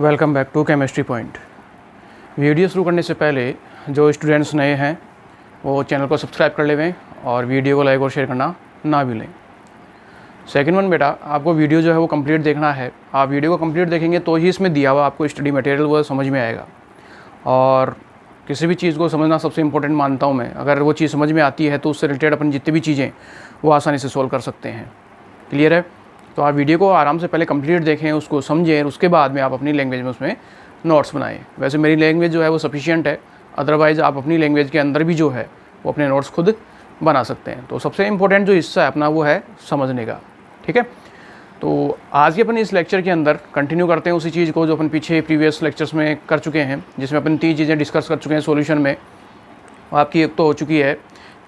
Welcome back to chemistry point. Video शुरू करने से पहले जो स्टूडेंट्स नए हैं वो चैनल को सब्सक्राइब कर लेवें और वीडियो को लाइक और शेयर करना ना भूलें। सेकंड वन बेटा, आपको वीडियो जो है वो कंप्लीट देखना है। आप वीडियो को कंप्लीट देखेंगे तो ही इसमें दिया हुआ आपको स्टडी मटेरियल वो समझ में आएगा। और किसी भी चीज़ को समझना सबसे इम्पोर्टेंट मानता हूँ मैं। अगर वो चीज़ समझ में आती है तो उससे रिलेटेड अपन जितनी भी चीज़ें वो आसानी से सोल्व कर सकते हैं। क्लियर है? तो आप वीडियो को आराम से पहले कंप्लीट देखें, उसको समझें, उसके बाद में आप अपनी लैंग्वेज में उसमें नोट्स बनाएं। वैसे मेरी लैंग्वेज जो है वो सफिशिएंट है, अदरवाइज़ आप अपनी लैंग्वेज के अंदर भी जो है वो अपने नोट्स खुद बना सकते हैं। तो सबसे इम्पोर्टेंट जो हिस्सा है अपना वो है समझने का। ठीक है, तो आज के अपन इस लेक्चर के अंदर कंटिन्यू करते हैं उसी चीज़ को जो अपन पीछे प्रीवियस लेक्चर्स में कर चुके हैं, जिसमें अपन 3 चीज़ें डिस्कस कर चुके हैं सॉल्यूशन में। आपकी एक तो हो चुकी है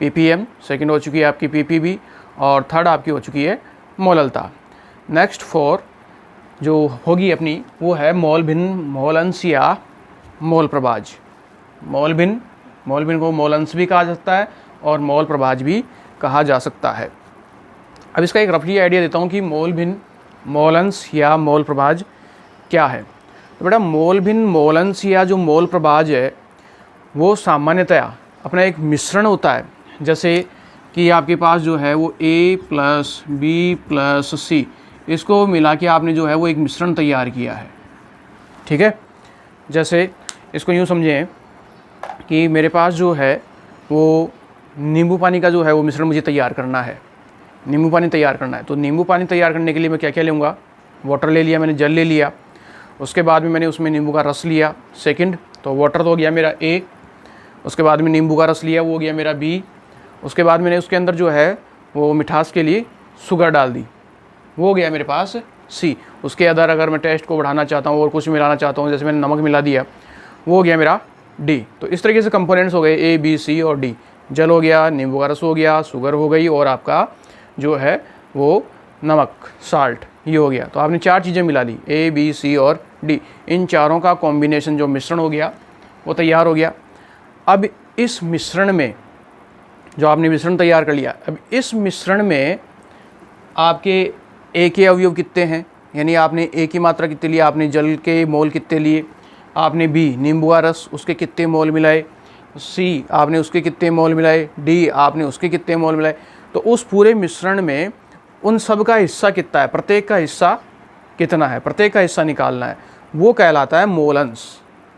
पीपीएम, सेकंड हो चुकी है आपकी पीपीबी और थर्ड आपकी हो चुकी है मोललता। नेक्स्ट 4 जो होगी अपनी वो है मोल भिन्न, मोलंश या मोल प्रभाज। मोल भिन्न को मोलंश भी कहा जाता है और मोल प्रभाज भी कहा जा सकता है। अब इसका एक रफली आइडिया देता हूँ कि मोल भिन्न, मोलंश या मोल प्रभाज क्या है। तो बेटा मोल भिन्न, मोलंश या जो मोल प्रभाज है वो सामान्यतया अपना एक मिश्रण होता है। जैसे कि आपके पास जो है वो A + B + C, इसको मिला के आपने जो है वो एक मिश्रण तैयार किया है। ठीक है, जैसे इसको यूँ समझें कि मेरे पास जो है वो नींबू पानी का जो है वो मिश्रण मुझे तैयार करना है। नींबू पानी तैयार करना है तो नींबू पानी तैयार करने के लिए मैं क्या क्या लूँगा? वाटर ले लिया मैंने, जल ले लिया। उसके बाद में मैंने उसमें नींबू का रस लिया। सेकंड तो वाटर तो हो गया मेरा A। उसके बाद में नींबू का रस लिया, वो हो गया मेरा B। उसके बाद मैंने उसके अंदर जो है वो मिठास के लिए शुगर डाल दी, वो हो गया मेरे पास C। उसके अंदर अगर मैं टेस्ट को बढ़ाना चाहता हूँ और कुछ मिलाना चाहता हूँ, जैसे मैंने नमक मिला दिया, वो हो गया मेरा D। तो इस तरीके से कंपोनेंट्स हो गए A, B, C और D। जल हो गया, नींबू का रस हो गया, शुगर हो गई और आपका जो है वो नमक, साल्ट, ये हो गया। तो आपने 4 चीज़ें मिला ली, A, B, C और D। इन चारों का कॉम्बिनेशन जो मिश्रण हो गया वो तैयार हो गया। अब इस मिश्रण में जो आपने मिश्रण तैयार कर लिया, अब इस मिश्रण में आपके A के अवयव कितने हैं, यानी आपने A की मात्रा कितनी ली, आपने जल के मोल कितने लिए, आपने B नींबू का रस उसके कितने मोल मिलाए, C आपने उसके कितने मोल मिलाए, D आपने उसके कितने मोल मिलाए। तो उस पूरे मिश्रण में उन सब का हिस्सा कितना है, प्रत्येक का हिस्सा कितना है, प्रत्येक का हिस्सा निकालना है। वो कहलाता है मोलंश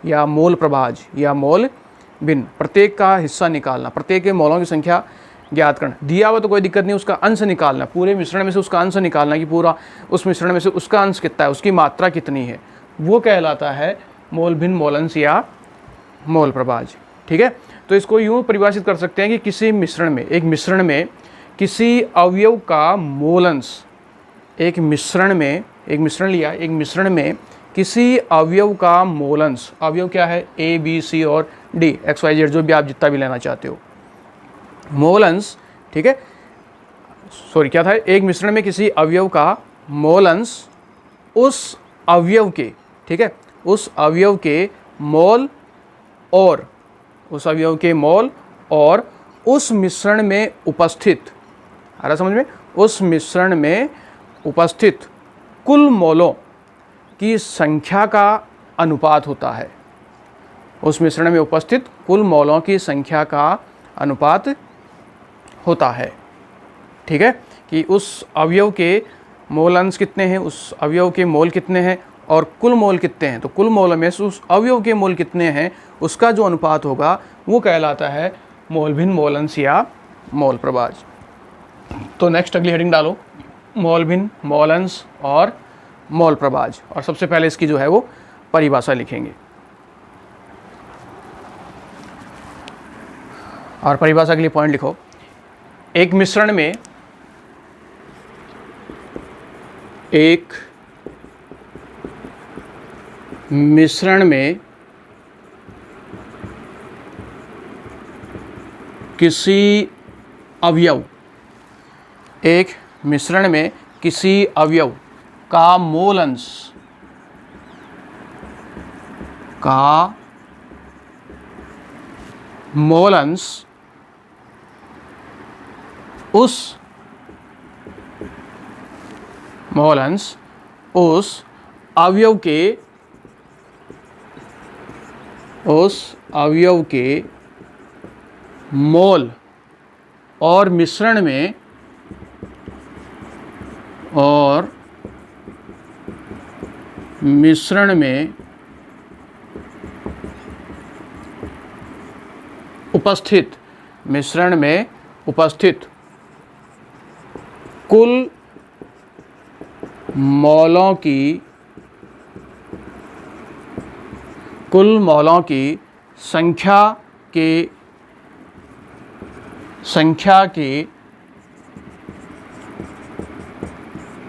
या मोल प्रभाज या मोल भिन्न। प्रत्येक का हिस्सा निकालना, प्रत्येक के मोलों की संख्या ज्ञात करना। दिया हुआ तो कोई दिक्कत नहीं, उसका अंश निकालना, पूरे मिश्रण में से उसका अंश निकालना कि पूरा उस मिश्रण में से उसका अंश कितना है, उसकी मात्रा कितनी है, वो कहलाता है मोल भिन्न, मोलंश या मोल प्रभाज। ठीक है, तो इसको यूँ परिभाषित कर सकते हैं कि किसी मिश्रण में, एक मिश्रण में किसी अवयव का मोलंश, एक मिश्रण में, एक मिश्रण लिया, एक मिश्रण में किसी अवयव का मोलंश, अवयव क्या है A, B, C और D, X, Y, Z जो भी आप जितना भी लेना चाहते हो, मोलंश। ठीक है, सॉरी क्या था, एक मिश्रण में किसी अवयव का मोलंश उस अवयव के, ठीक है, उस अवयव के मोल और उस अवयव के मोल और उस मिश्रण में उपस्थित, आ रहा समझ में, उस मिश्रण में उपस्थित कुल मोलों की संख्या का अनुपात होता है। उस मिश्रण में उपस्थित कुल मोलों की संख्या का अनुपात होता है। ठीक है, कि उस अवयव के मोल अंश कितने हैं, उस अवयव के मोल कितने हैं और कुल मोल कितने हैं। तो कुल मोल में से उस अवयव के मोल कितने हैं उसका जो अनुपात होगा वो कहलाता है मोल भिन्न, मोलंश या मोल प्रभाज। तो नेक्स्ट अगली हेडिंग डालो, मोल भिन्न, मोलंश और मोल प्रभाज। और सबसे पहले इसकी जो है वो परिभाषा लिखेंगे। और परिभाषा के लिए पॉइंट लिखो, एक मिश्रण में, एक मिश्रण में किसी अवयव, एक मिश्रण में किसी अवयव का मोल अंश, का मोल अंश उस मोल अंश उस अवयव के उस अवयव के मोल और मिश्रण में उपस्थित कुल मौलों की संख्या के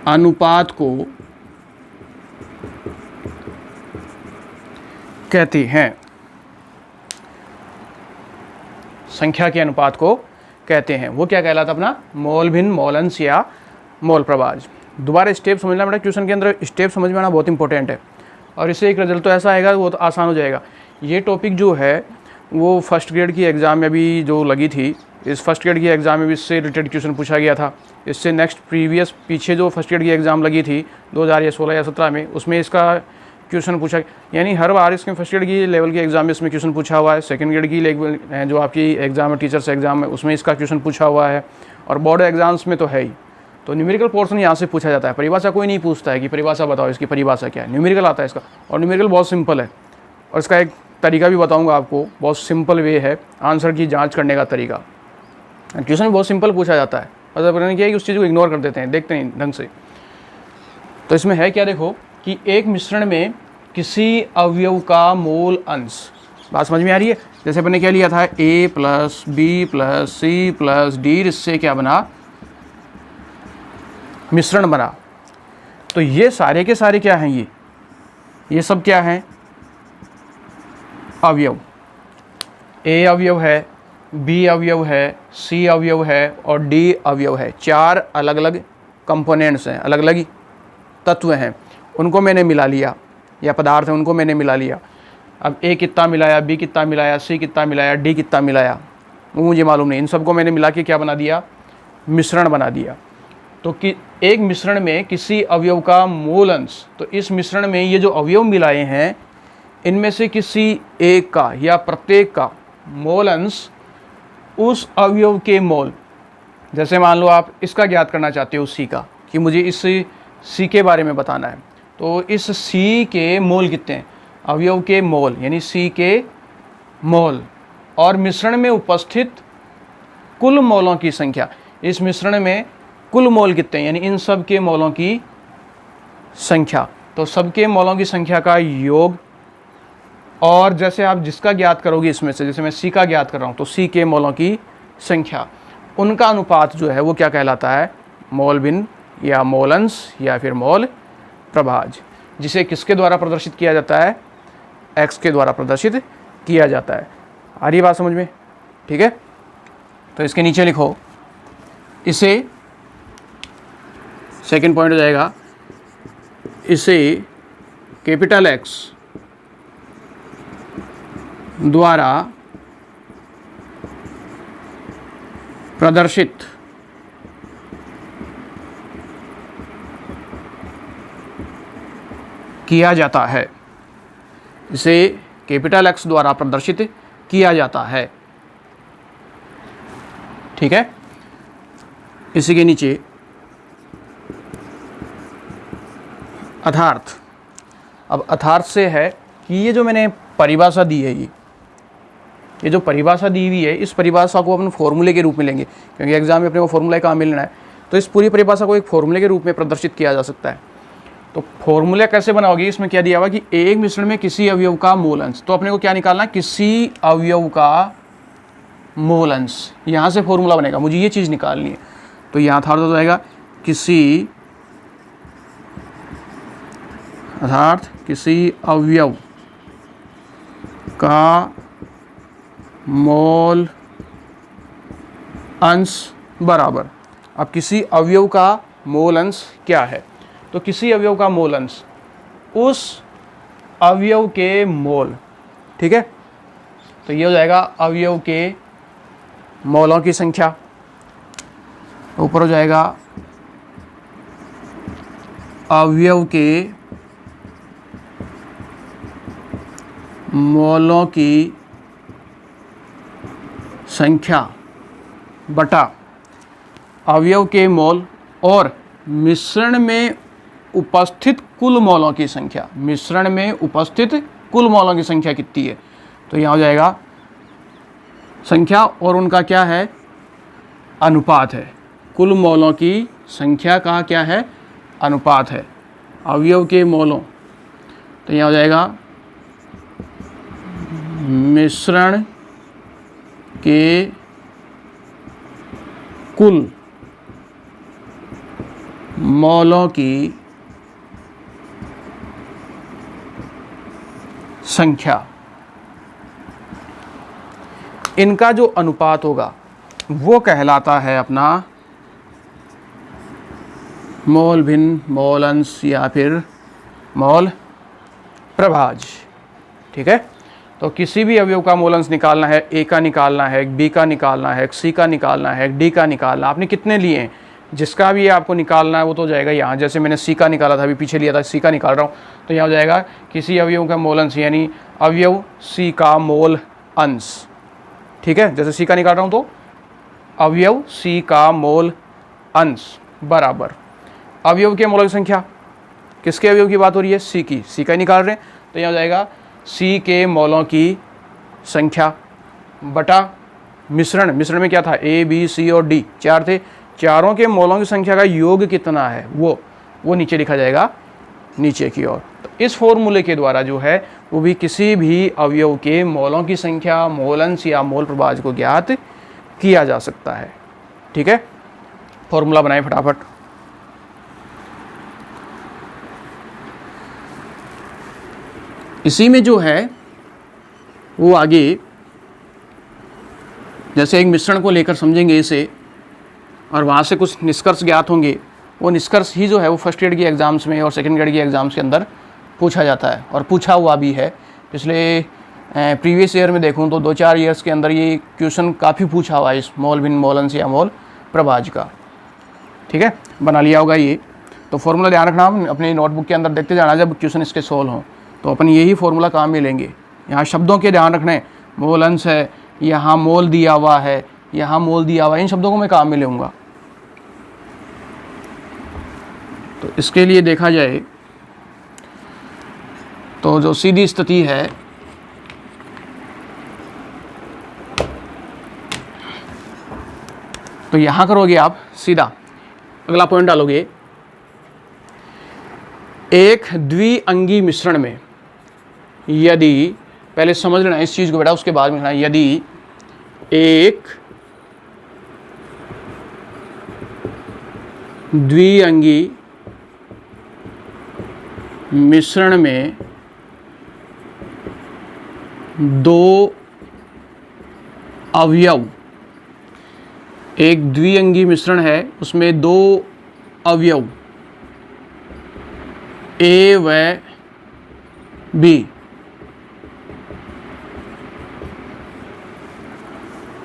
अनुपात को कहती हैं। संख्या के अनुपात को कहते हैं, वो क्या कहलाता अपना? मोल भिन्न, मोल अंश या मोल प्रभाज। दोबारा स्टेप समझना बेटा, क्वेश्चन के अंदर स्टेप समझ में आना बहुत इंपॉर्टेंट है, और इससे एक रिजल्ट तो ऐसा आएगा वो तो आसान हो जाएगा। ये टॉपिक जो है वो फर्स्ट ग्रेड की एग्ज़ाम में भी जो लगी थी, इस फर्स्ट ग्रेड की एग्ज़ाम में भी इससे रिलेटेड क्वेश्चन पूछा गया था। इससे नेक्स्ट प्रीवियस पीछे जो फर्स्ट ग्रेड की एग्ज़ाम लगी थी 2016 या 17 में, उसमें इसका क्वेश्चन पूछा, यानी हर बार इसके फर्स्ट ग्रेड की लेवल के एग्जाम में इसमें क्वेश्चन पूछा हुआ है। सेकंड ग्रेड की लेवल जो आपकी एग्जाम है, टीचर्स एग्जाम है, उसमें इसका क्वेश्चन पूछा हुआ है, और बोर्ड एग्जाम्स में तो है ही। तो न्यूमेरिकल पोर्शन यहाँ से पूछा जाता है। परिभाषा कोई नहीं पूछता है कि परिभाषा बताओ, इसकी परिभाषा क्या है। न्यूमेरिकल आता है इसका, और न्यूमेरिकल बहुत सिंपल है, और इसका एक तरीका भी बताऊँगा आपको, बहुत सिंपल वे है आंसर की जाँच करने का तरीका। क्वेश्चन बहुत सिंपल पूछा जाता है, मतलब पता नहीं क्या है कि उस चीज़ को इग्नोर कर देते हैं, देखते नहीं ढंग से। तो इसमें है क्या, देखो कि एक मिश्रण में किसी अवयव का मोल अंश, बात समझ में आ रही है? जैसे मैंने क्या लिया था, a plus B plus C plus D, इससे क्या बना? मिश्रण बना। तो ये सारे के सारे क्या हैं? ये सब क्या हैं? अवयव। a अवयव है, b अवयव है, c अवयव है और d अवयव है। चार अलग अलग कंपोनेंट्स हैं, अलग अलग तत्व हैं, उनको मैंने मिला लिया, या पदार्थ हैं उनको मैंने मिला लिया। अब a कितना मिलाया, b कितना मिलाया, c कितना मिलाया, d कितना मिलाया, वो मुझे मालूम नहीं। इन सबको मैंने मिला के क्या बना दिया? मिश्रण बना दिया। तो कि एक मिश्रण में किसी अवयव का मोल अंश, तो इस मिश्रण में ये जो अवयव मिलाए हैं इनमें से किसी एक का या प्रत्येक का मोल अंश उस अवयव के मोल, जैसे मान लो आप इसका ज्ञात करना चाहते हो सी का, कि मुझे इस सी के बारे में बताना है, तो इस सी के मोल कितने हैं? अवयव के मोल यानी सी के मोल, और मिश्रण में उपस्थित कुल मोलों की संख्या। इस मिश्रण में कुल मोल कितने हैं, यानी इन सब के मोलों की संख्या। तो सबके मोलों की संख्या का योग, और जैसे आप जिसका ज्ञात करोगे इसमें से, जैसे मैं सी का ज्ञात कर रहा हूँ, तो सी के मोलों की संख्या, उनका अनुपात जो है वो क्या कहलाता है? मोल भिन्न या मोल अंश या फिर मोल प्रभाज, जिसे किसके द्वारा प्रदर्शित किया जाता है? x के द्वारा प्रदर्शित किया जाता है। आ रही बात समझ में? ठीक है, तो इसके नीचे लिखो, इसे सेकंड पॉइंट हो जाएगा, इसे कैपिटल X द्वारा प्रदर्शित किया जाता है। इसे कैपिटल X द्वारा प्रदर्शित किया जाता है। ठीक है, इसी के नीचे अर्थार्थ। अब अर्थार्थ से है कि ये जो मैंने परिभाषा दी है, ये जो परिभाषा दी हुई है, इस परिभाषा को अपन फॉर्मूले के रूप में लेंगे, क्योंकि एग्जाम में अपने को फॉर्मूला कहाँ मिलना है। तो इस पूरी परिभाषा को एक फॉर्मूले के रूप में प्रदर्शित किया जा सकता है। तो फॉर्मूला कैसे बनाओगे? इसमें क्या दिया हुआ कि एक मिश्रण में किसी अवयव का मोल अंश, तो अपने को क्या निकालना है? किसी अवयव का मोल अंश। यहाँ से फॉर्मूला बनेगा, मुझे ये चीज़ निकालनी है। तो यहाँ था हो जाएगा किसी अर्थात किसी अवयव का मोल अंश बराबर। अब किसी अवयव का मोल अंश क्या है? तो किसी अवयव का मोल अंश उस अवयव के मोल। ठीक है, तो ये हो जाएगा अवयव के मोलों की संख्या। ऊपर हो जाएगा अवयव के मोलों की संख्या बटा अवयव के मोल और मिश्रण में उपस्थित कुल मोलों की संख्या। मिश्रण में उपस्थित कुल मोलों की संख्या कितनी है? तो यहाँ हो जाएगा संख्या और उनका क्या है? अनुपात है। कुल मोलों की संख्या का क्या है? अनुपात है अवयव के मोलों। तो यहाँ हो जाएगा मिश्रण के कुल मोलों की संख्या, इनका जो अनुपात होगा वो कहलाता है अपना मोल भिन्न, मोल अंश या फिर मोल प्रभाज। ठीक है, तो किसी भी अवयव का मोल अंश निकालना है, ए का निकालना है, बी का निकालना है, सी का निकालना है, डी का निकालना, आपने कितने लिए हैं, जिसका भी आपको निकालना है वो तो जाएगा यहाँ। जैसे मैंने सी का निकाला था, अभी पीछे लिया था, सी का निकाल रहा हूँ, तो यहाँ हो जाएगा किसी अवयव का मोल अंश, यानी अवयव सी का मोल अंश। ठीक है, जैसे सी का निकाल रहा हूँ तो अवयव सी का मोल अंश बराबर अवयव के मोलों की संख्या। किसके अवयव की बात हो रही है? सी की, सी का निकाल रहे हैं, तो यहाँ हो जाएगा सी के मोलों की संख्या बटा मिश्रण। मिश्रण में क्या था? ए, बी, सी और डी, चार थे। चारों के मोलों की संख्या का योग कितना है वो नीचे लिखा जाएगा, नीचे की ओर। तो इस फॉर्मूले के द्वारा जो है वो भी किसी भी अवयव के मोलों की संख्या, मोल अंश या मोल प्रभाज को ज्ञात किया जा सकता है। ठीक है, फॉर्मूला बनाए फटाफट। इसी में जो है वो आगे जैसे एक मिश्रण को लेकर समझेंगे इसे, और वहाँ से कुछ निष्कर्ष ज्ञात होंगे। वो निष्कर्ष ही जो है वो फर्स्ट ग्रेड की एग्ज़ाम्स में और सेकंड ग्रेड की एग्ज़ाम्स के अंदर पूछा जाता है और पूछा हुआ भी है। पिछले प्रीवियस ईयर में देखूँ तो 2-4 ईयर्स के अंदर ये क्वेश्चन काफ़ी पूछा हुआ है इस मोल भिन्न, मोल अंश या मोल प्रभाज का। ठीक है, बना लिया होगा ये। तो फॉर्मूला ध्यान रखना, अपनी नोटबुक के अंदर देखते जाना जब क्वेश्चन इसके सोल्व हों, तो अपन यही फॉर्मूला काम में लेंगे। यहाँ शब्दों के ध्यान रखने, मोल अंश है, यहाँ मोल दिया हुआ है, यहाँ मोल दिया हुआ है, इन शब्दों को मैं काम में लूँगा। तो इसके लिए देखा जाए तो जो सीधी स्थिति है तो यहाँ करोगे आप सीधा, अगला पॉइंट डालोगे, एक द्विअंगी मिश्रण में यदि, पहले समझ लेना इस चीज़ को बेटा, उसके बाद में लिखना, यदि एक द्विअंगी मिश्रण में दो अवयव, एक द्विअंगी मिश्रण है उसमें दो अवयव ए व बी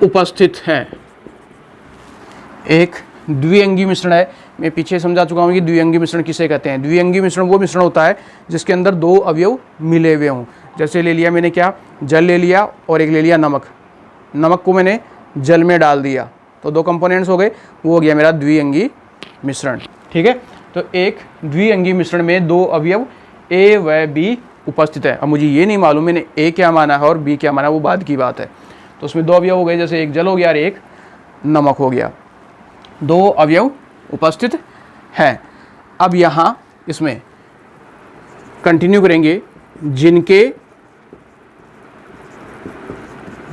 उपस्थित है। एक द्विअंगी मिश्रण है, मैं पीछे समझा चुका हूँ कि द्विअंगी मिश्रण किसे कहते हैं। द्विअंगी मिश्रण वो मिश्रण होता है जिसके अंदर दो अवयव मिले हुए हों। जैसे ले लिया मैंने क्या, जल ले लिया और एक ले लिया नमक, नमक को मैंने जल में डाल दिया तो दो कंपोनेंट्स हो गए, वो हो गया मेरा द्विअंगी मिश्रण। ठीक है, तो एक द्विअंगी मिश्रण में दो अवयव ए व बी उपस्थित है। अब मुझे ये नहीं मालूम मैंने ए क्या माना है और बी क्या माना है, वो बाद की बात है। तो उसमें दो अवयव हो गए, जैसे एक जल हो गया और एक नमक हो गया, दो अवयव उपस्थित हैं। अब यहाँ इसमें कंटिन्यू करेंगे, जिनके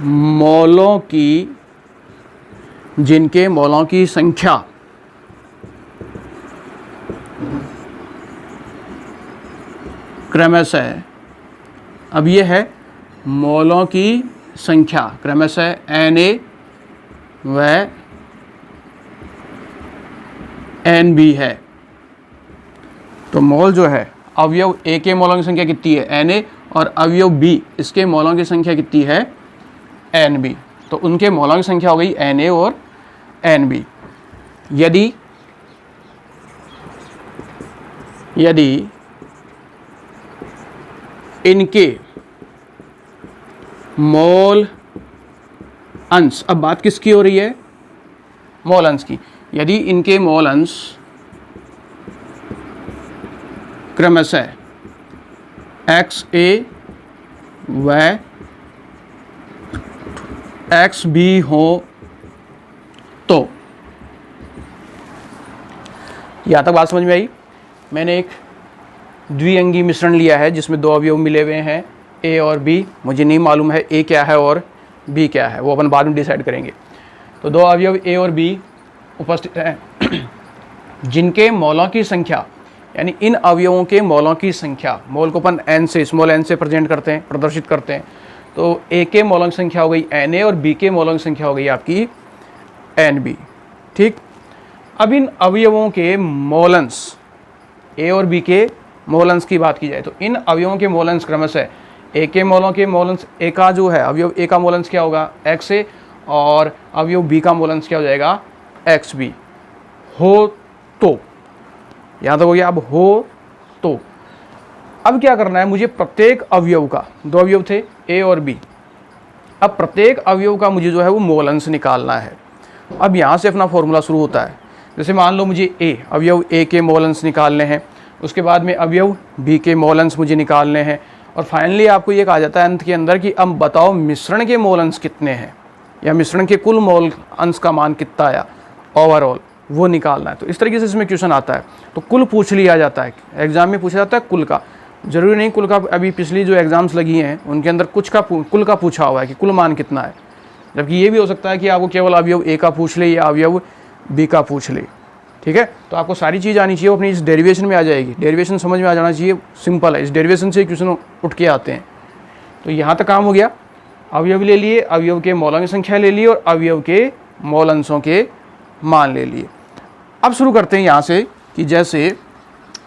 मोलों की संख्या क्रमशः, अब ये है मोलों की संख्या क्रमशः Na व Nb है। तो मोल जो है, अवयव A के मोलों की संख्या कितनी है Na, और अवयव B इसके मोलों की संख्या कितनी है Nb। तो उनके मोलों की संख्या हो गई Na और Nb। यदि इनके मोल अंश। अब बात किसकी हो रही है? मोल अंश की। यदि इनके मोल अंश क्रमशः XA व XB हो तो, यहाँ तक बात समझ में आई? मैंने एक द्विअंगी मिश्रण लिया है जिसमें दो अवयव मिले हुए हैं A और B। मुझे नहीं मालूम है A क्या है और B क्या है, वो अपन बाद में डिसाइड करेंगे। तो दो अवयव A और B उपस्थित हैं जिनके मोलों की संख्या, यानी इन अवयवों के मोलों की संख्या, मोल को अपन n से, स्मॉल n से प्रेजेंट करते हैं, प्रदर्शित करते हैं। तो A के मोलों की संख्या हो गई Na और B के मोलों की संख्या हो गई आपकी Nb। ठीक, अब इन अवयवों के मोलंश, A और B के मोलंश की बात की जाए तो इन अवयवों के मोलंश क्रमशः A के मोलों के मोलंश, A का जो है अवयव A का मोलंश क्या होगा? XA, और अवयव B का मोलंश क्या हो जाएगा? XB। हो तो, यहाँ तक हो गया। अब हो तो अब क्या करना है मुझे? प्रत्येक अवयव का, दो अवयव थे A और B, अब प्रत्येक अवयव का मुझे जो है वो मोलंश निकालना है। अब यहाँ से अपना फॉर्मूला शुरू होता है। जैसे मान लो मुझे अवयव A के मोलंश निकालने हैं, उसके बाद में अवयव B के मोलंश मुझे निकालने हैं, और फाइनली आपको ये कहा जाता है अंत के अंदर कि अब बताओ मिश्रण के मोल अंश कितने हैं, या मिश्रण के कुल मोल अंश का मान कितना आया ओवरऑल, वो निकालना है। तो इस तरीके से इसमें क्वेश्चन आता है। तो कुल पूछ लिया जाता है, एग्जाम में पूछा जाता है कुल का, जरूरी नहीं कुल का। अभी पिछली जो एग्जाम्स लगी हैं उनके अंदर कुल का पूछा हुआ है कि कुल मान कितना है, जबकि ये भी हो सकता है कि आपको केवल अवयव A का पूछ ले या अवयव B का पूछ ले। ठीक है, तो आपको सारी चीज़ आनी चाहिए, अपनी इस डेरिवेशन में आ जाएगी, डेरिवेशन समझ में आ जाना चाहिए, सिंपल है। इस डेरिवेशन से क्वेश्चन उठ के आते हैं। तो यहाँ तक काम हो गया, अवयव ले लिए, अवयव के मोलों की संख्या ले ली और अवयव के मोल अंशों के मान ले लिए। अब शुरू करते हैं यहाँ से कि जैसे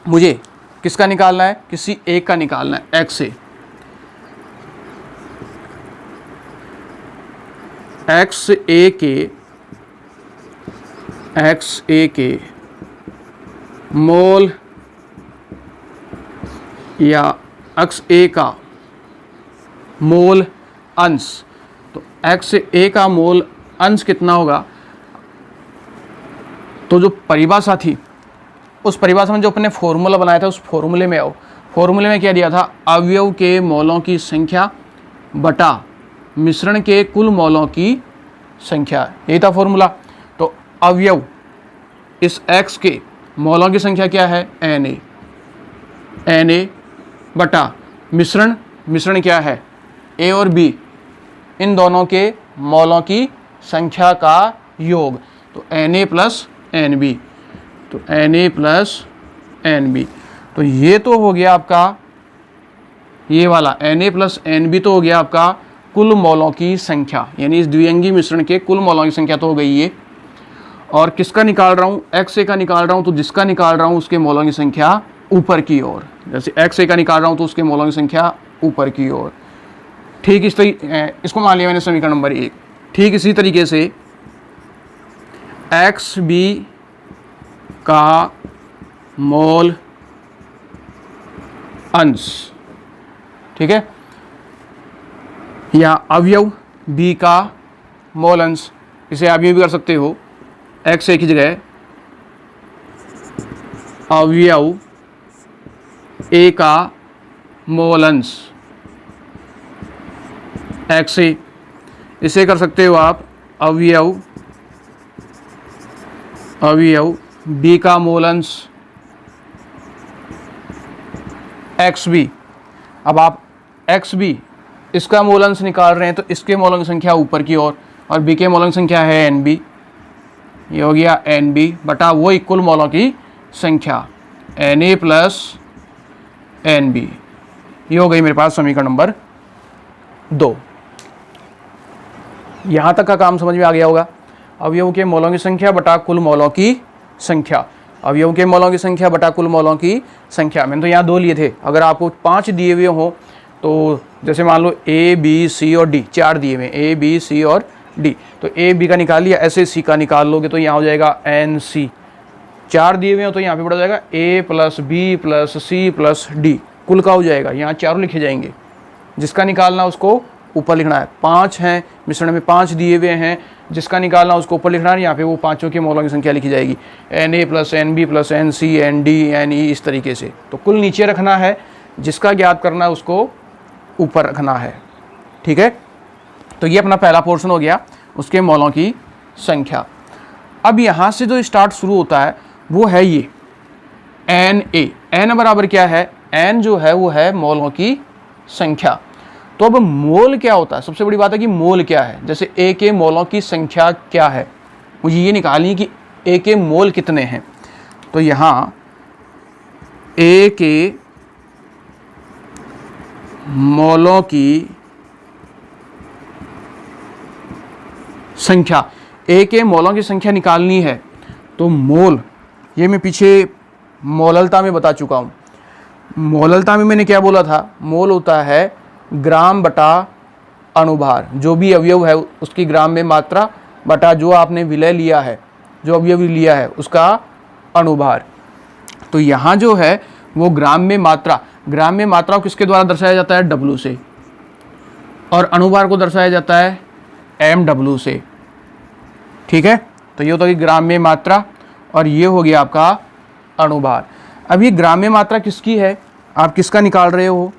मुझे किसका निकालना है? किसी एक का निकालना है, XA। XA के मोल या XA का मोल अंश। तो XA का मोल अंश कितना होगा? तो जो परिभाषा थी, उस परिभाषा में जो अपने फॉर्मूला बनाया था, उस फॉर्मूले में आओ। फॉर्मूले में क्या दिया था? अवयव के मोलों की संख्या बटा मिश्रण के कुल मोलों की संख्या, यही था फॉर्मूला। तो अवयव इस X के मोलों की संख्या क्या है? Na बटा मिश्रण क्या है? A और B, इन दोनों के मोलों की संख्या का योग। तो Na प्लस Nb, तो Na प्लस Nb। तो ये तो हो गया आपका, ये वाला Na प्लस Nb तो हो गया आपका कुल मोलों की संख्या, यानी इस द्विअंगी मिश्रण के कुल मोलों की संख्या तो हो गई ये। और किसका निकाल रहा हूँ? XA का निकाल रहा हूँ, तो जिसका निकाल रहा हूँ उसके मोलों की संख्या ऊपर की ओर। जैसे XA का निकाल रहा हूँ तो उसके मोलों की संख्या ऊपर की ओर। ठीक इस तरीके, इसको मान लिया मैंने समीकरण नंबर 1। ठीक इसी तरीके से XB का मोल अंश, ठीक है, या अवयव B का मोल अंश, इसे आप ये भी कर सकते हो XA की जगह अवयव A का मोल अंश XA। इसे कर सकते हो आप अवयव B का मोल अंश XB। अब आप XB इसका मोल अंश निकाल रहे हैं तो इसके मोलों की संख्या ऊपर की ओर, और B के मोलों की संख्या है NB, ये हो गया NB बटा वो कुल मोलों की संख्या Na प्लस NB। ये हो गई मेरे पास समीकरण नंबर 2। यहाँ तक का काम समझ में आ गया होगा। अवयव के मोलों की संख्या बटा कुल मोलों की संख्या, अवयव के मोलों की संख्या बटा कुल मोलों की संख्या। मैंने तो यहाँ 2 लिए थे, अगर आपको 5 दिए हुए हों तो जैसे मान लो A, B, C और D, 4 दिए हुए A, B, C और D, तो A, B का निकाल लिया, ऐसे C का निकाल लोगे तो यहाँ हो जाएगा NC। 4 दिए हुए हो तो यहाँ पे बढ़ जाएगा A plus B plus C plus D, कुल का हो जाएगा। यहाँ चारों लिखे जाएंगे, जिसका निकालना उसको ऊपर लिखना है। 5 हैं, मिश्रण में 5 दिए हुए हैं, जिसका निकालना उसको ऊपर लिखना है। यहाँ पे वो पाँचों के मोलों की संख्या लिखी जाएगी, Na + Nb + Nc Nd Ne, इस तरीके से। तो कुल नीचे रखना है, जिसका ज्ञात करना है उसको ऊपर रखना है। ठीक है, तो ये अपना पहला पोर्शन हो गया, उसके मोलों की संख्या। अब यहाँ से जो स्टार्ट शुरू होता है वो है ये Na। n बराबर क्या है, n जो है वो है मोलों की संख्या। तो अब मोल क्या होता है, सबसे बड़ी बात है कि मोल क्या है। जैसे A के मोलों की संख्या क्या है, मुझे ये निकालनी कि A के मोल कितने हैं। तो यहाँ A के मोलों की संख्या, A के मोलों की संख्या निकालनी है। तो मोल, ये मैं पीछे मोललता में बता चुका हूँ। मोललता में मैंने क्या बोला था, मोल होता है ग्राम बटा अणुभार, जो भी अवयव है उसकी ग्राम में मात्रा बटा जो आपने विलय लिया है, जो अवयव लिया है उसका अणुभार। तो यहाँ जो है वो ग्राम में मात्रा, ग्राम में मात्रा को किसके द्वारा दर्शाया जाता है, W से, और अणुभार को दर्शाया जाता है MW से। ठीक है, तो ये होता है कि ग्राम में मात्रा, और ये हो गया आपका अणुभार। अब ये ग्राम में मात्रा किसकी है, आप किसका निकाल रहे हो,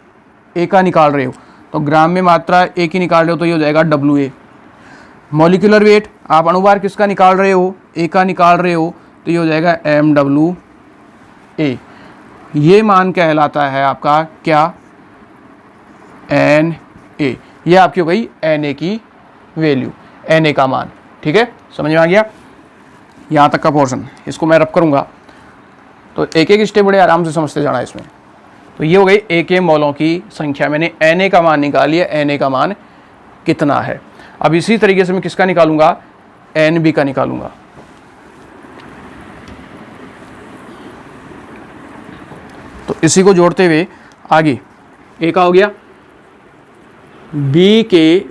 A का निकाल रहे हो, तो ग्राम में मात्रा A की निकाल रहे हो तो ये हो जाएगा WA। मॉलिक्यूलर वेट, आप अणुभार किसका निकाल रहे हो, A का निकाल रहे हो, तो ये हो जाएगा MWA। ये मान कहलाता है आपका क्या, Na। ये आपकी हो गई Na की वैल्यू, Na का मान। ठीक है, समझ में आ गया, यहाँ तक का पोर्शन। इसको मैं रब करूँगा तो एक एक स्टेप बड़े आराम से समझते जाना इसमें। तो ये हो गई A के मोलों की संख्या, मैंने Na का मान निकाल लिया, Na का मान कितना है। अब इसी तरीके से मैं किसका निकालूंगा, Nb का निकालूंगा। तो इसी को जोड़ते हुए आगे A का हो गया, B के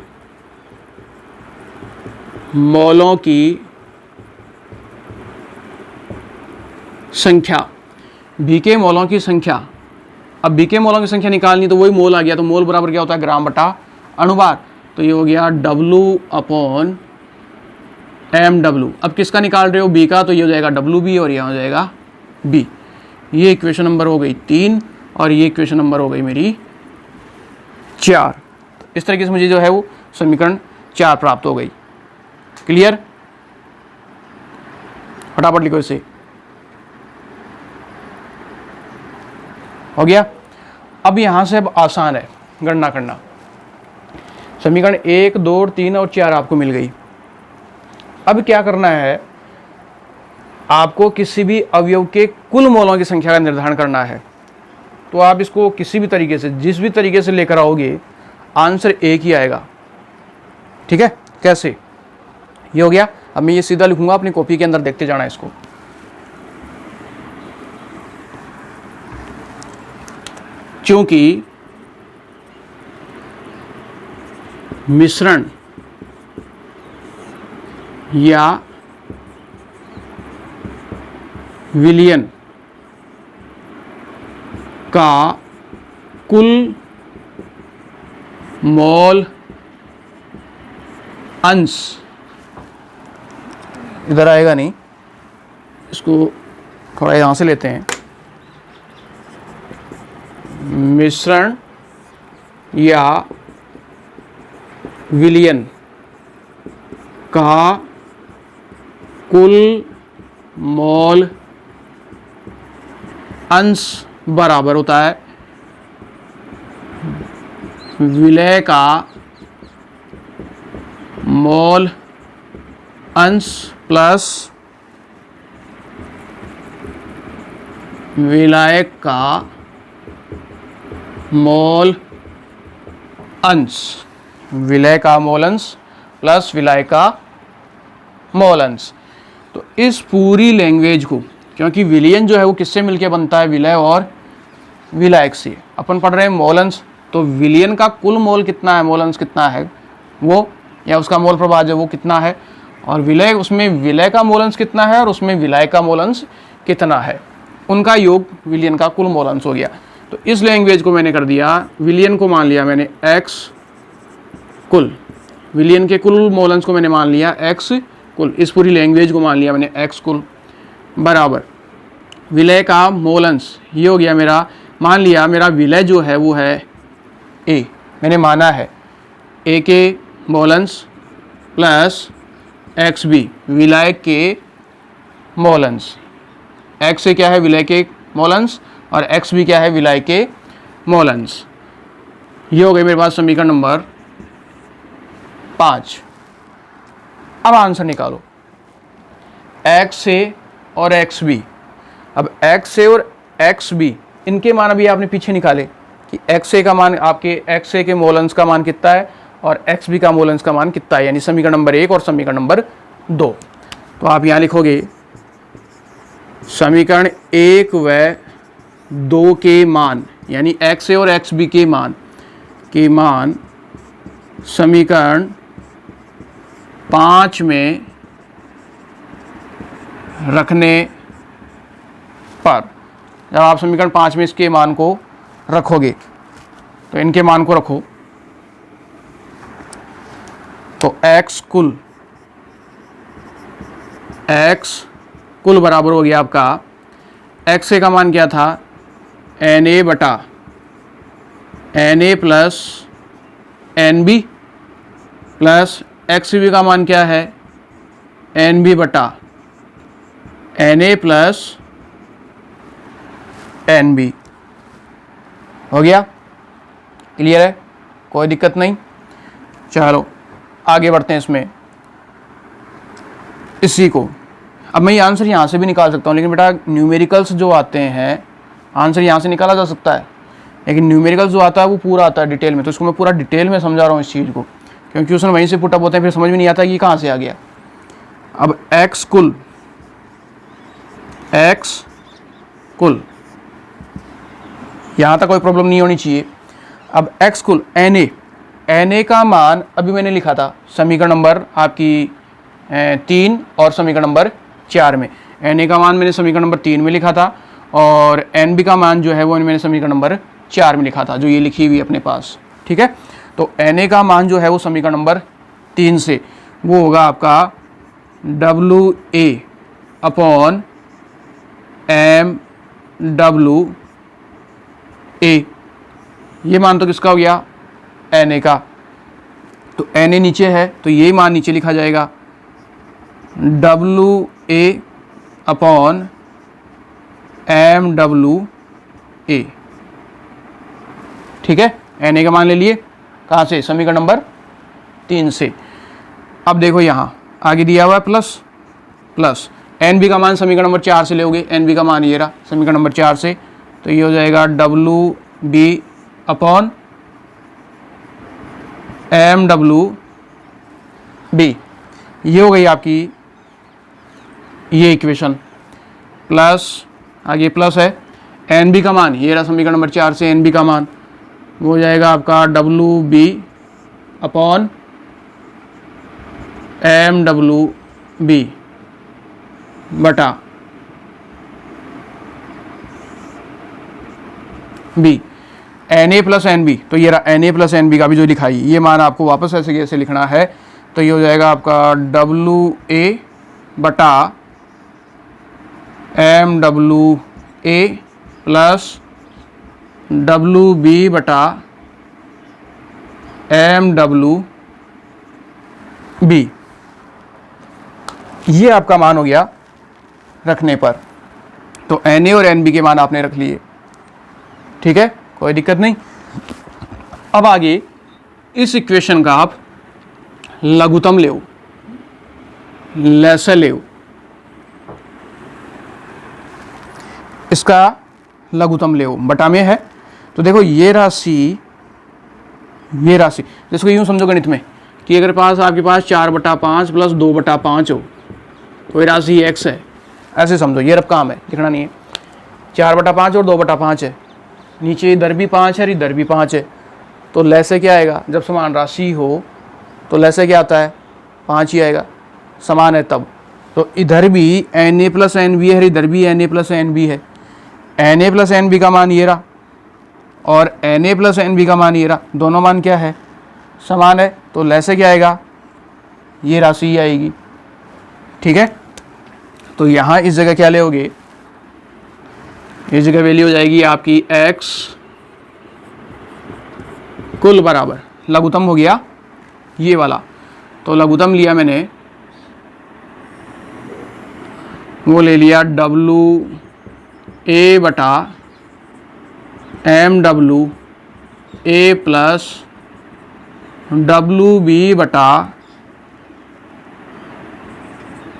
मोलों की संख्या, B के मोलों की संख्या। अब B के मोलों की संख्या निकालनी, तो वही मोल आ गया। तो मोल बराबर क्या होता है, ग्राम बटा अणुभार। तो ये हो गया W/MW। अब किसका निकाल रहे हो, B का, तो ये हो जाएगा WB और यहाँ हो जाएगा B। ये इक्वेशन नंबर हो गई 3 और ये इक्वेशन नंबर हो गई मेरी 4। तो इस तरीके से मुझे जो है वो समीकरण 4 प्राप्त हो गई। क्लियर, फटाफट लिखो इसे, हो गया। अब यहाँ से अब आसान है गणना करना। समीकरण 1, 2, 3 और 4 आपको मिल गई। अब क्या करना है, आपको किसी भी अवयव के कुल मोलों की संख्या का निर्धारण करना है। तो आप इसको किसी भी तरीके से, जिस भी तरीके से लेकर आओगे, आंसर एक ही आएगा। ठीक है, कैसे, ये हो गया। अब मैं ये सीधा लिखूंगा, अपनी कॉपी के अंदर देखते जाना इसको। क्योंकि मिश्रण या विलयन का कुल मोल अंश, इधर आएगा नहीं, इसको थोड़ा यहाँ से लेते हैं। मिश्रण या विलयन का कुल मोल अंश बराबर होता है विलय का मोल अंश प्लस विलायक का मोल अंश। विलय का मोल अंश प्लस विलायक का मोल अंश। तो इस पूरी लैंग्वेज को, क्योंकि विलयन जो है वो किससे मिलके बनता है, विलय और विलायक से। अपन पढ़ रहे हैं मोल अंश, तो विलयन का कुल मोल कितना है, मोल अंश कितना है वो, या उसका मोल प्रभाव है वो कितना है, और विलय, उसमें विलय का मोल अंश कितना है और उसमें विलायक का मोल अंश कितना है, उनका योग विलयन का कुल मोल अंश हो गया। तो इस लैंग्वेज को मैंने कर दिया, विलयन को मान लिया मैंने x कुल, विलयन के कुल मोलन्स को मैंने मान लिया x कुल, इस पूरी लैंग्वेज को मान लिया मैंने x कुल, बराबर विलय का मोलन्स, ये हो गया मेरा, मान लिया मेरा विलय जो है वो है a, मैंने माना है a के मोलन्स प्लस xb विलय के मोलन्स, x से क्या है विलय के मोलन्स और xb क्या है विलय के मोलन्स। ये हो गई मेरे पास समीकरण नंबर 5। अब आंसर निकालो x a और xb। अब x a और xb इनके मान अभी आपने पीछे निकाले कि x a का मान, आपके x a के मोलन्स का मान कितना है और xb का मोलन्स का मान कितना है, यानी समीकरण नंबर 1 और समीकरण नंबर 2। तो आप यहाँ लिखोगे समीकरण 1 व 2 के मान, यानी x a और xb के मान समीकरण 5 में रखने पर, जब आप समीकरण 5 में इसके मान को रखोगे तो इनके मान को रखो तो x कुल बराबर हो गया आपका, x a का मान क्या था na बटा na plus nb plus xb का मान क्या है nb बटा na प्लस nb। हो गया, क्लियर है, कोई दिक्कत नहीं। चलो आगे बढ़ते हैं इसमें, इसी को अब मैं ये आंसर यहाँ से भी निकाल सकता हूँ, लेकिन बेटा न्यूमेरिकल्स जो आते हैं आंसर यहाँ से निकाला जा सकता है, लेकिन न्यूमेरिकल्स जो आता है वो पूरा आता है डिटेल में, तो इसको मैं पूरा डिटेल में समझा रहा हूँ इस चीज़ को, क्योंकि क्वेश्चन वहीं से पुटअप होते हैं, फिर समझ में नहीं आता कि कहाँ से आ गया। अब x कुल यहाँ तक कोई प्रॉब्लम नहीं होनी चाहिए। अब x कुल na का मान अभी मैंने लिखा था समीकरण नंबर आपकी 3 और समीकरण नंबर 4 में, na का मान मैंने समीकरण नंबर 3 में लिखा था और nb का मान जो है वो मैंने समीकरण नंबर 4 में लिखा था, जो ये लिखी हुई अपने पास, ठीक है। तो na का मान जो है वो समीकरण नंबर 3 से वो होगा आपका WA अपॉन MWA, ये मान तो किसका हो गया na का, तो na नीचे है तो ये मान नीचे लिखा जाएगा WA अपॉन MWA, ठीक है। na का मान ले लिए कहाँ से, समीकरण नंबर 3 से। अब देखो यहाँ आगे दिया हुआ है प्लस nb का मान समीकरण नंबर 4 से लोगे, nb का मान ये रहा समीकरण नंबर 4 से, तो ये हो जाएगा WB अपॉन MWB, ये हो गई आपकी ये इक्वेशन। प्लस आगे प्लस है nb का मान, ये रहा समीकरण नंबर 4 से nb का मान, वो हो जाएगा आपका WB अपॉन MWB बटा b, na प्लस nb, तो ये रहा na प्लस nb का भी जो लिखाई, ये मान आपको वापस ऐसे लिखना है, तो ये हो जाएगा आपका WA बटा MWA प्लस WB बटा MWB, ये आपका मान हो गया रखने पर। तो na और nb के मान आपने रख लिए, ठीक है, कोई दिक्कत नहीं। अब आगे इस इक्वेशन का आप लघुत्तम ले, लेसर ले, इसका लघुत्तम ले, बटा में है, तो देखो ये राशि जिसको यूँ समझो गणित में कि अगर आपके पास 4/5 प्लस 2/5 हो, कोई राशि x है, ऐसे समझो, ये रब काम है, लिखना नहीं है, 4/5 और 2/5 है, नीचे इधर भी 5 है इधर भी 5 है, तो लैसे क्या आएगा, जब समान राशि हो तो लैसे क्या आता है 5 ही आएगा, समान है तब। तो इधर भी na प्लस nb है, इधर भी na प्लस nb है, na प्लस nb का मान ये रहा और na प्लस nb का मान ये रहा, दोनों मान क्या है समान है तो लय से क्या आएगा, ये राशि ही आएगी। ठीक है, तो यहाँ इस जगह क्या लोगे, इस जगह वैल्यू हो जाएगी आपकी x कुल बराबर लघुत्तम हो गया ये वाला, तो लघुत्तम लिया मैंने, वो ले लिया WA बटा MWA प्लस WB बटा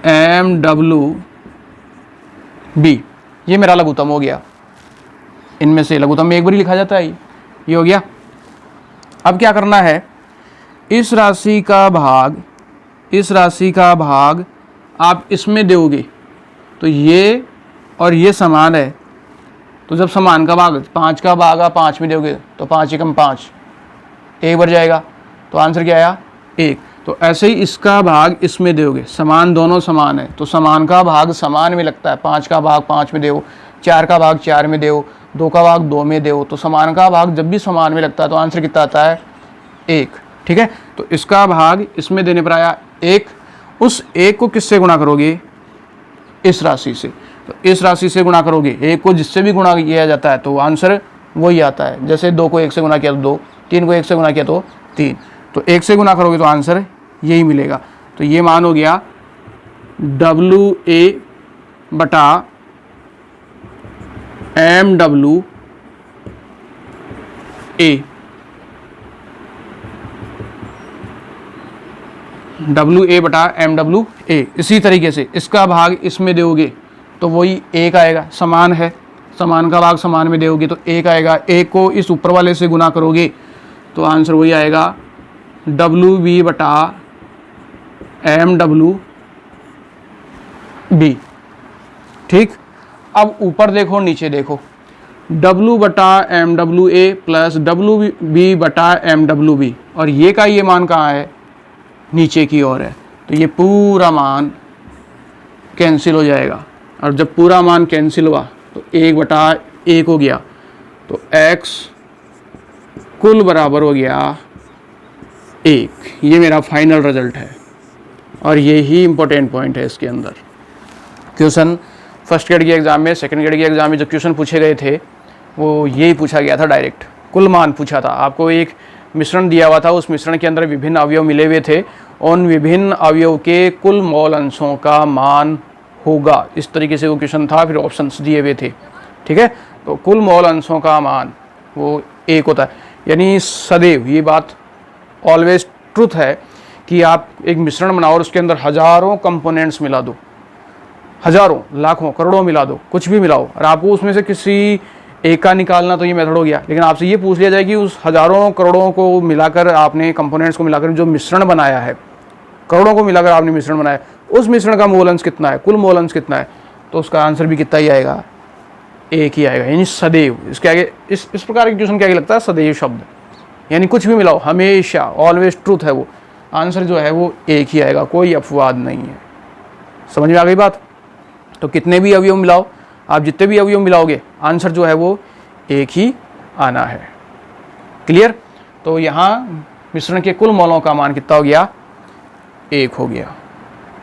MWB, ये मेरा लघुत्तम हो गया। इनमें से लघुत्तम में एक बार ही लिखा जाता है, ये हो गया। अब क्या करना है, इस राशि का भाग आप इसमें दोगे तो ये और ये समान है, तो जब समान का भाग 5 का भाग आप 5 में दोगे तो 5 एकम 5, एक बार जाएगा, तो आंसर क्या आया 1। तो ऐसे ही इसका भाग इसमें दोगे, समान दोनों समान है तो समान का भाग समान में लगता है, 5 का भाग 5 में दो, 4 का भाग 4 में दो, 2 का भाग 2 में दो, तो समान का भाग जब भी समान में लगता है तो आंसर कितना आता है 1। ठीक है, तो इसका भाग इसमें देने पर आया 1, उस 1 को किससे गुणा करोगे, इस राशि से, तो इस राशि से गुणा करोगे, 1 को जिससे भी गुणा किया जाता है तो आंसर वही आता है। जैसे 2 को 1 से गुणा किया तो 2, 3 को 1 से गुणा किया तो 3, तो 1 से गुणा करोगे तो आंसर यही मिलेगा। तो ये मान हो गया WA बटा MWA, WA बटा MWA। इसी तरीके से इसका भाग इसमें दोगे तो वही 1 आएगा, समान है, समान का भाग समान में दोगे तो 1 आएगा, 1 को इस ऊपर वाले से गुना करोगे तो आंसर वही आएगा WB बटा MWB। ठीक, अब ऊपर देखो नीचे देखो, W बटा MWA प्लस WB बटा MWB, और ये का ये मान कहाँ है, नीचे की ओर है, तो ये पूरा मान कैंसिल हो जाएगा, और जब पूरा मान कैंसिल हुआ तो 1 बटा 1 हो गया, तो x कुल बराबर हो गया 1। ये मेरा फाइनल रिजल्ट है और ये ही इम्पोर्टेंट पॉइंट है इसके अंदर। क्वेश्चन फर्स्ट ग्रेड के एग्ज़ाम में, सेकंड ग्रेड के एग्ज़ाम में जो क्वेश्चन पूछे गए थे वो यही पूछा गया था, डायरेक्ट कुल मान पूछा था। आपको एक मिश्रण दिया हुआ था, उस मिश्रण के अंदर विभिन्न अवयव मिले हुए थे, उन विभिन्न अवयव के कुल मोल अंशों का मान होगा, इस तरीके से वो क्वेश्चन था। फिर ऑप्शंस दिए हुए थे। ठीक है, तो कुल मोल अंशों का मान वो 1 होता है, यानी सदैव ये बात ऑलवेज ट्रुथ है कि आप एक मिश्रण बनाओ और उसके अंदर हज़ारों कंपोनेंट्स मिला दो, हज़ारों लाखों करोड़ों मिला दो, कुछ भी मिलाओ, और आपको उसमें से किसी एक का निकालना तो ये मेथड हो गया। लेकिन आपसे ये पूछ लिया जाए कि उस हज़ारों करोड़ों को मिलाकर आपने कंपोनेंट्स को मिलाकर जो मिश्रण बनाया है, करोड़ों को मिलाकर आपने मिश्रण बनाया, उस मिश्रण का मोल अंश कितना है, कुल मोल अंश कितना है, तो उसका आंसर भी कितना ही आएगा, 1 ही आएगा। यानी सदैव, इसके आगे इस प्रकार के क्वेश्चन के आगे लगता है सदैव शब्द, यानी कुछ भी मिलाओ, हमेशा ऑलवेज ट्रूथ है वो, आंसर जो है वो 1 ही आएगा, कोई अपवाद नहीं है। समझ में आ गई बात? तो कितने भी अवयव मिलाओ, आप जितने भी अवयव मिलाओगे आंसर जो है वो 1 ही आना है। क्लियर? तो यहाँ मिश्रण के कुल मोलों का मान कितना हो गया, 1 हो गया।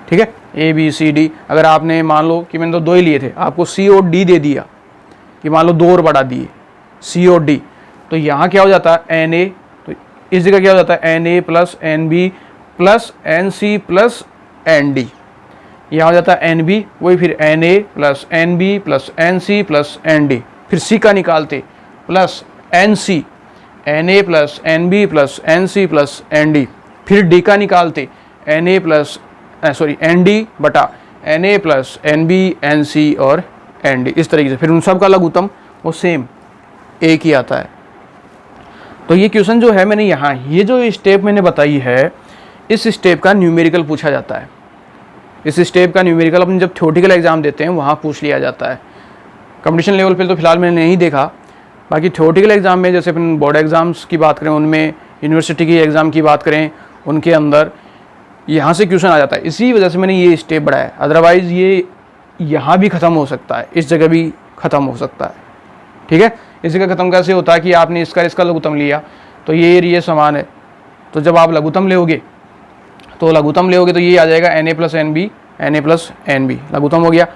ठीक है, ABCD, अगर आपने मान लो कि मैंने तो 2 ही लिए थे, आपको C और D दे दिया, कि मान लो 2 और बढ़ा दिए C और D, तो यहाँ क्या हो जाता है NA, तो इस जगह क्या हो जाता है NA plus NB plus NC plus ND, यहाँ हो जाता है NB, वही फिर NA plus NB plus NC plus ND, फिर C का निकालते plus NC, NA plus NB plus NC plus ND, फिर D का निकालते NA प्लस ND बटा NA प्लस NB NC और ND, इस तरीके से फिर उन सब का लघुत्तम वो सेम 1 ही आता है। तो ये क्वेश्चन जो है मैंने यहाँ ये जो स्टेप मैंने बताई है, इस स्टेप का न्यूमेरिकल पूछा जाता है। इस स्टेप का न्यूमेरिकल अपने जब थ्योरेटिकल एग्जाम देते हैं वहाँ पूछ लिया जाता है। कंपटीशन लेवल पे तो फिलहाल मैंने नहीं देखा, बाकी थ्योरेटिकल एग्जाम में जैसे अपन बोर्ड एग्जाम्स की बात करें, उनमें यूनिवर्सिटी की एग्ज़ाम की बात करें, उनके अंदर यहाँ से क्वेश्चन आ जाता है। इसी वजह से मैंने ये स्टेप बढ़ाया, अदरवाइज़ ये यहाँ भी ख़त्म हो सकता है, इस जगह भी ख़त्म हो सकता है। ठीक है, इस जगह ख़त्म कैसे होता है कि आपने इसका लघुत्तम लिया तो ये समान है, तो जब आप लघुत्तम लेोगे तो ये आ जाएगा Na plus N B, Na plus N B, लघुत्तम हो गया।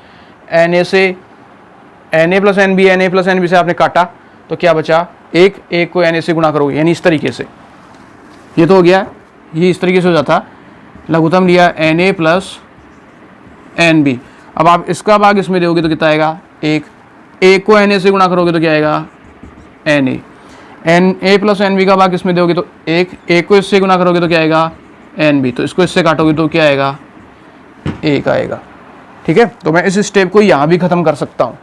Na से Na प्लस एन बी से आपने काटा तो क्या बचा, एक को Na से गुणा करोगे, यानी इस तरीके से, ये तो हो गया, ये इस तरीके से हो जाता। लघुत्तम लिया Na प्लस एन बी, अब आप इसका भाग इसमें दोगे तो कितना आएगा, एक को Na से गुणा करोगे तो क्या आएगा, Na प्लस एन बी का भाग इसमें दोगे तो एक को इससे गुणा करोगे तो क्या आएगा, एन बी, तो इसको इससे काटोगे तो क्या आएगा, एक आएगा। ठीक है, तो मैं इस स्टेप को यहाँ भी ख़त्म कर सकता हूँ,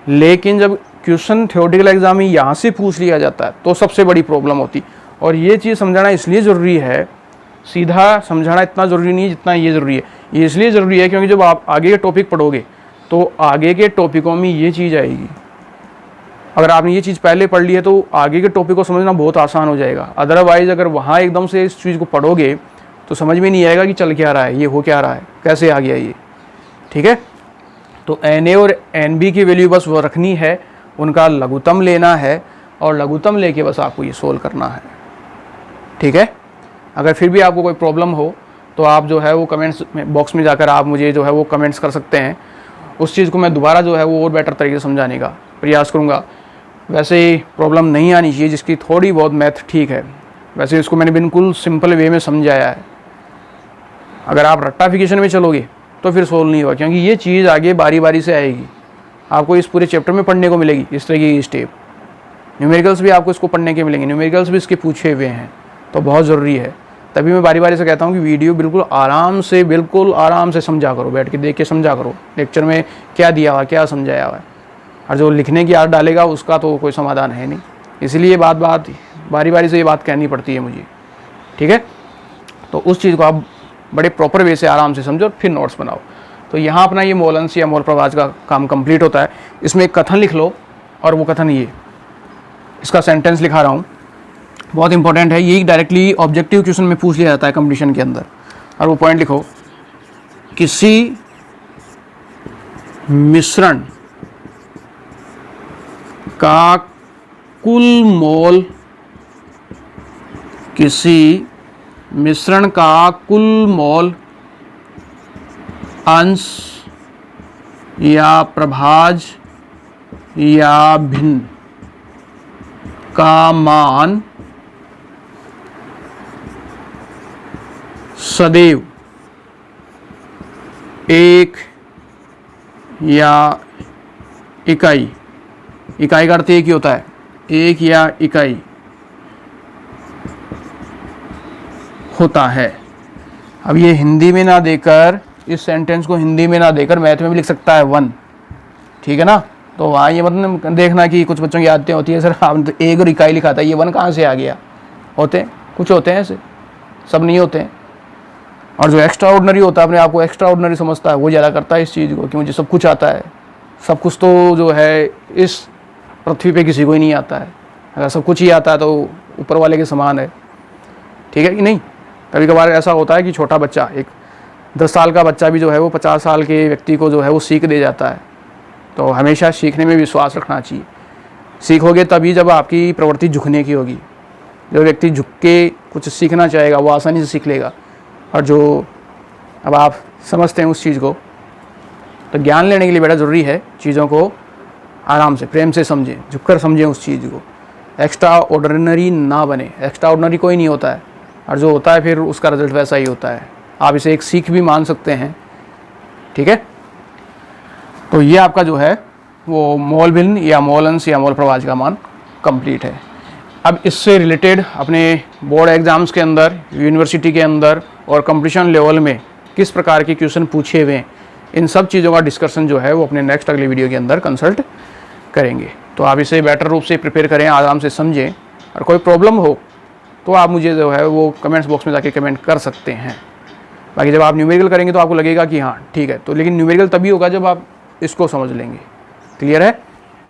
लेकिन जब क्वेश्चन थ्योरेटिकल एग्जाम में यहाँ से पूछ लिया जाता है तो सबसे बड़ी प्रॉब्लम होती। और ये चीज़ समझाना इसलिए ज़रूरी है, सीधा समझाना इतना ज़रूरी नहीं है जितना ये ज़रूरी है। ये इसलिए ज़रूरी है क्योंकि जब आप आगे के टॉपिक पढ़ोगे तो आगे के टॉपिकों में ये चीज़ आएगी। अगर आपने ये चीज़ पहले पढ़ ली है तो आगे के टॉपिक को समझना बहुत आसान हो जाएगा। अदरवाइज़ अगर वहाँ एकदम से इस चीज़ को पढ़ोगे तो समझ में नहीं आएगा कि चल क्या रहा है, ये हो क्या रहा है, कैसे आ गया ये। ठीक है, तो Na और Nb की वैल्यू बस वो रखनी है, उनका लघुत्तम लेना है और लघुत्तम लेके बस आपको ये सोल्व करना है। ठीक है, अगर फिर भी आपको कोई प्रॉब्लम हो तो आप जो है वो कमेंट्स बॉक्स में जाकर आप मुझे जो है वो कमेंट्स कर सकते हैं। उस चीज़ को मैं दोबारा जो है वो और बेटर तरीके से समझाने का प्रयास करूँगा। वैसे प्रॉब्लम नहीं आनी चाहिए, जिसकी थोड़ी बहुत मैथ ठीक है, वैसे इसको मैंने बिल्कुल सिंपल वे में समझाया है। अगर आप रट्टाफिकेशन में चलोगे तो फिर सोल्व नहीं होगा, क्योंकि ये चीज़ आगे बारी बारी से आएगी, आपको इस पूरे चैप्टर में पढ़ने को मिलेगी इस तरह की स्टेप। न्यूमेरिकल्स भी आपको इसको पढ़ने के मिलेंगे, न्यूमेरिकल्स भी इसके पूछे हुए हैं, तो बहुत ज़रूरी है। तभी मैं बारी बारी से कहता हूँ कि वीडियो बिल्कुल आराम से समझा करो, बैठ के देख के समझा करो, लेक्चर में क्या दिया हुआ, क्या समझाया हुआ है। और जो लिखने की आदत डालेगा उसका तो कोई समाधान है नहीं, इसलिए बारी बारी से ये बात कहनी पड़ती है मुझे। ठीक है, तो उस चीज़ को आप बड़े प्रॉपर वे से आराम से समझो और फिर नोट्स बनाओ। तो यहाँ अपना ये मोल अंश या मोल प्रभाज का काम कंप्लीट होता है। इसमें एक कथन लिख लो, और वो कथन ये, इसका सेंटेंस लिखा रहा हूँ, बहुत इंपॉर्टेंट है, ये डायरेक्टली ऑब्जेक्टिव क्वेश्चन में पूछ लिया जाता है कंपटीशन के अंदर। और वो पॉइंट लिखो, किसी मिश्रण का कुल मोल, किसी मिश्रण का कुल मोल अंश या प्रभाज या भिन्न का मान सदैव एक या इकाई का अर्थ एक ही होता है, एक या इकाई होता है। अब ये हिंदी में ना देकर, इस सेंटेंस को हिंदी में ना देकर मैथ में भी लिख सकता है 1। ठीक है ना, तो वहाँ ये मतलब देखना कि कुछ बच्चों की आदतें होती है, सर आपने तो एक और इकाई लिखा था, ये 1 कहाँ से आ गया। होते हैं, कुछ होते हैं ऐसे, सब नहीं होते हैं। और जो एक्स्ट्रा ऑर्डिनरी होता है, अपने आप को एक्स्ट्रा ऑर्डिनरी समझता है, वो ज़्यादा करता है इस चीज़ को कि मुझे सब कुछ आता है। सब कुछ तो जो है इस पृथ्वी पे किसी को ही नहीं आता है। अगर सब कुछ ही आता है तो ऊपर वाले के समान है। ठीक है कि नहीं। कभी कभार ऐसा होता है कि छोटा बच्चा, एक 10 साल का बच्चा भी जो है वो 50 साल के व्यक्ति को जो है वो सीख दे जाता है। तो हमेशा सीखने में विश्वास रखना चाहिए। सीखोगे तभी जब आपकी प्रवृत्ति झुकने की होगी। जो व्यक्ति झुक के कुछ सीखना चाहेगा वो आसानी से सीख लेगा। और जो अब आप समझते हैं उस चीज़ को, तो ज्ञान लेने के लिए बड़ा ज़रूरी है चीज़ों को आराम से, प्रेम से समझें, झुककर समझें उस चीज़ को। एक्स्ट्रा ऑर्डिनरी ना बने। एक्स्ट्रा ऑर्डिनरी कोई नहीं होता है, और जो होता है फिर उसका रिजल्ट वैसा ही होता है। आप इसे एक सीख भी मान सकते हैं। ठीक है, तो ये आपका जो है वो मोल भिन्न या मोल अंश या मोल प्रभाज का मान कंप्लीट है। अब इससे रिलेटेड अपने बोर्ड एग्ज़ाम्स के अंदर, यूनिवर्सिटी के अंदर और कंपटीशन लेवल में किस प्रकार के क्वेश्चन पूछे हुए हैं, इन सब चीज़ों का डिस्कशन जो है वो अपने नेक्स्ट अगले वीडियो के अंदर कंसल्ट करेंगे। तो आप इसे बेटर रूप से प्रिपेयर करें, आराम से समझें, और कोई प्रॉब्लम हो तो आप मुझे जो है वो कमेंट्स बॉक्स में जाके कमेंट कर सकते हैं। बाकी जब आप न्यूमेरिकल करेंगे तो आपको लगेगा कि हाँ ठीक है, तो लेकिन न्यूमेरिकल तभी होगा जब आप इसको समझ लेंगे। क्लियर है।